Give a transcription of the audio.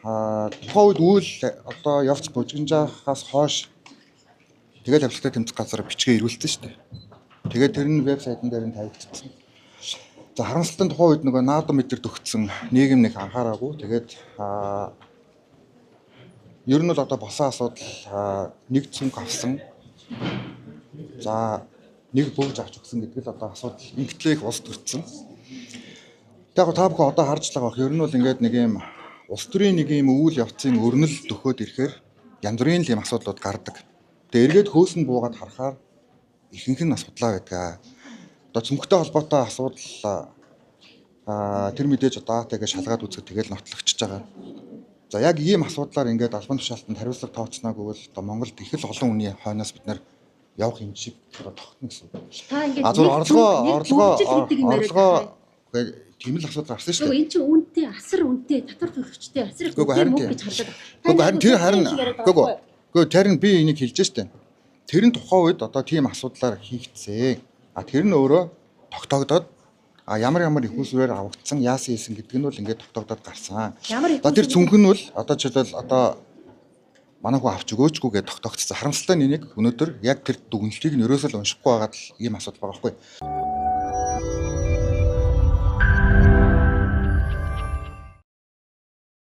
тухайн үед үйл одоо явц бужигнажахаас хойш тэгэл авчлагтай тэмцэх газар бичгээ ирүүлсэн шүү дээ. Тэгээд тэр нь вебсайтн дээр нь тавигдсан. За харамсалтай тухайн үед нөгөө наадам мэдэр төгссөн нийгэм нэг анхаараагүй. Тэгээд ер нь бол одоо босон асуудал нэг цүнх авсан. За нэг бөгж авч өгсөн гэдэг л одоо асуудал ингээдлээ их ус төрсөн. Тэгээд та бүхэн одоо харж байгаа бах ер нь бол ингээд нэг юм улс төрийн нэг юм үйл явцын өрнөл төхөөд ирэхээр янз бүрийн л юм асуудлууд гардаг. Тэгээд эргээд хөөсөнд буугаад харахаар ихэнх нь асуудлаа байдаг. Одоо цөмхтэй холбоотой асуудал тэр мэдээж даатайгээ шалгаад үзэх тэгэл нотлогчж байгаа. За яг ийм асуудлаар ингээд албан тушаалтанд хариуцлага тооцноогүй бол одоо Монголд их л олон хүний хойноос бид нэр явах юм шиг тогтно гэсэн. Та ингээд орлогоо тийм л асуудал гарсан шүү дээ. Энэ чинь үнэтэй асар үнэтэй татвар төлөгчтэй асар их үнэтэй мөнгө гэж хардаг. Тэр нь би энийг хэлж штэ. Тэр нь тухайн үед одоо тийм асуудлаар хийгдсэн. Тэр нь өөрөө тогтоогдоод ямар их усрээр авагдсан яасан хийсэн гэдэг нь бол ингээд тогтоогдоод гарсан. Тэр цүнх нь бол одоо жишээлбэл одоо манай хүү авч өгөөчгүй гэж тогтоогдсон. Харамсалтай нэг өнөөдөр яг тэр дүгнэлтийг нь ерөөсөө уншихгүй байгаад л ийм асуудал байгаа байхгүй.